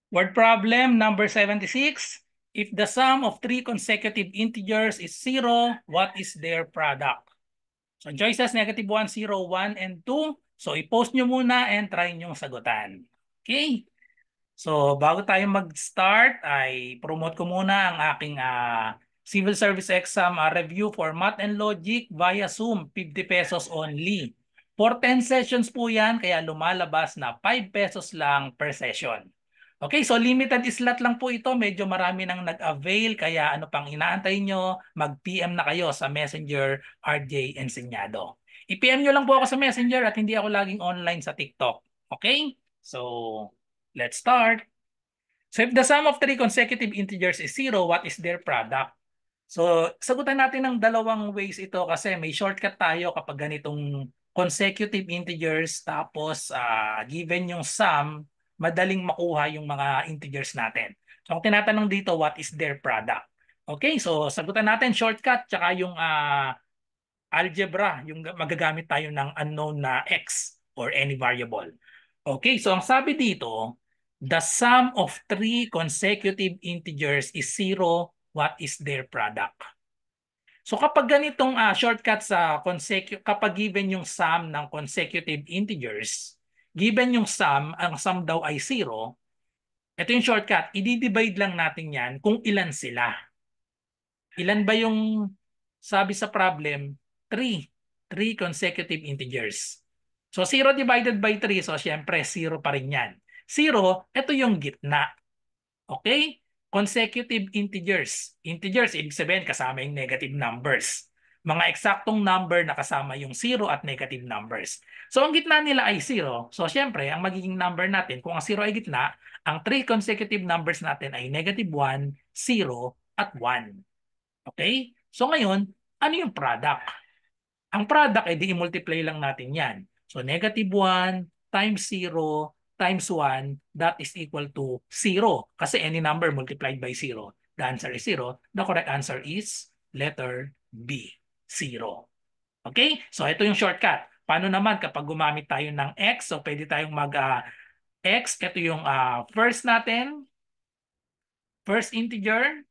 Word problem number 76. If the sum of three consecutive integers is 0, what is their product? So choices negative 1, 0, 1, and 2. So i-post nyo muna and try nyo sagutan. Okay? So bago tayo mag-start, ay promote ko muna ang aking civil service exam review for math and logic via Zoom, 50 pesos only. For 10 sessions po yan, kaya lumalabas na 5 pesos lang per session. Okay, so limited slot lang po ito. Medyo marami nang nag-avail, kaya ano pang inaantay nyo, mag-PM na kayo sa Messenger RJ Enseñado. I-PM nyo lang po ako sa Messenger at hindi ako laging online sa TikTok. Okay? So, let's start. So if the sum of three consecutive integers is 0, what is their product? So sagutan natin ng dalawang ways ito kasi may shortcut tayo kapag ganitong consecutive integers tapos given yung sum, madaling makuha yung mga integers natin. So ang tinatanong dito, what is their product? Okay, so sagutan natin shortcut tsaka yung algebra, yung magagamit tayo ng unknown na x or any variable. Okay, so ang sabi dito, the sum of three consecutive integers is 0. What is their product? So kapag ganitong shortcut sa kapag given yung sum ng consecutive integers, given yung sum, ang sum daw ay 0, ito yung shortcut, i-divide lang natin yan kung ilan sila. Ilan ba yung sabi sa problem? 3. 3 consecutive integers. So 0 divided by 3, so syempre 0 pa rin yan. 0, ito yung gitna. Okay? Consecutive integers. Integers, ibig sabihin kasama yung negative numbers. Mga eksaktong number na kasama yung 0 at negative numbers. So ang gitna nila ay 0. So syempre, ang magiging number natin, kung ang 0 ay gitna, ang 3 consecutive numbers natin ay negative 1, 0, at 1. Okay? So ngayon, ano yung product? Ang product ay di-multiply lang natin yan. So negative 1 times 0 times 1, that is equal to 0. Kasi any number multiplied by 0, the answer is 0. The correct answer is letter B, 0. Okay? So ito yung shortcut. Paano naman kapag gumamit tayo ng x? So pwede tayong x. Ito yung first natin. First integer.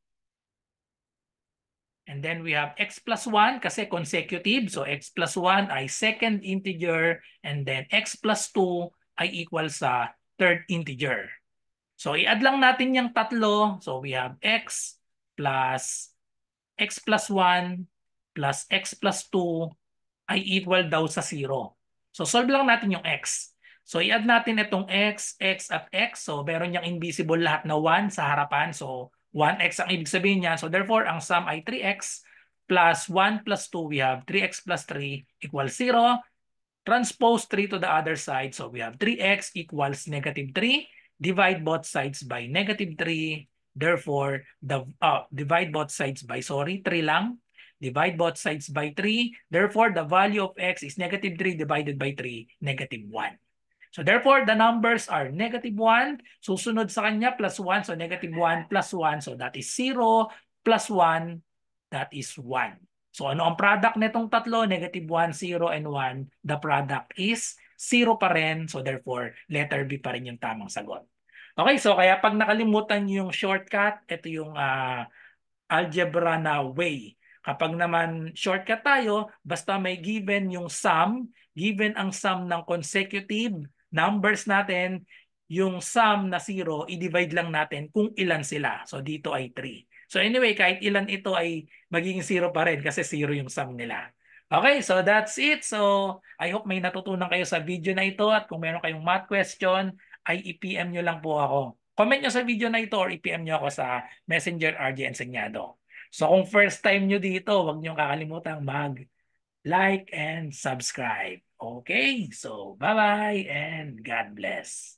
And then we have x plus 1 kasi consecutive. So x plus 1 ay second integer. And then x plus 2 ay equal sa third integer. So i-add lang natin yung tatlo. So we have x plus 1 plus x plus 2 ay equal daw sa 0. So solve lang natin yung x. So i-add natin itong x, x at x. So meron niyang invisible lahat na 1 sa harapan. So 1x ang ibig sabihin niya. So therefore, ang sum ay 3x plus 1 plus 2. We have 3x plus 3 equals 0. Transpose 3 to the other side. So we have 3x equals negative 3. Divide both sides by negative 3. Therefore, divide both sides by, 3 lang. Divide both sides by 3. Therefore, the value of x is negative 3 divided by 3, negative 1. So therefore, the numbers are negative 1. Susunod sa kanya, plus 1. So negative 1 plus 1. So that is 0 plus 1. That is 1. So ano ang product nitong tatlo? Negative 1, 0, and 1. The product is 0 pa rin. So therefore, letter B pa rin yung tamang sagot. Okay, so kaya pag nakalimutan yung shortcut, ito yung algebra na way. Kapag naman shortcut tayo, basta may given yung sum, given ang sum ng consecutive numbers natin, yung sum na 0, i-divide lang natin kung ilan sila. So dito ay 3. So anyway, kahit ilan ito ay magiging 0 pa rin kasi 0 yung sum nila. Okay, so that's it. So I hope may natutunan kayo sa video na ito at kung meron kayong math question, ay i-PM nyo lang po ako. Comment nyo sa video na ito or i-PM nyo ako sa Messenger RJ Enseñado. So kung first time nyo dito, huwag nyo kakalimutang mag-like and subscribe. Okay, so bye-bye and God bless.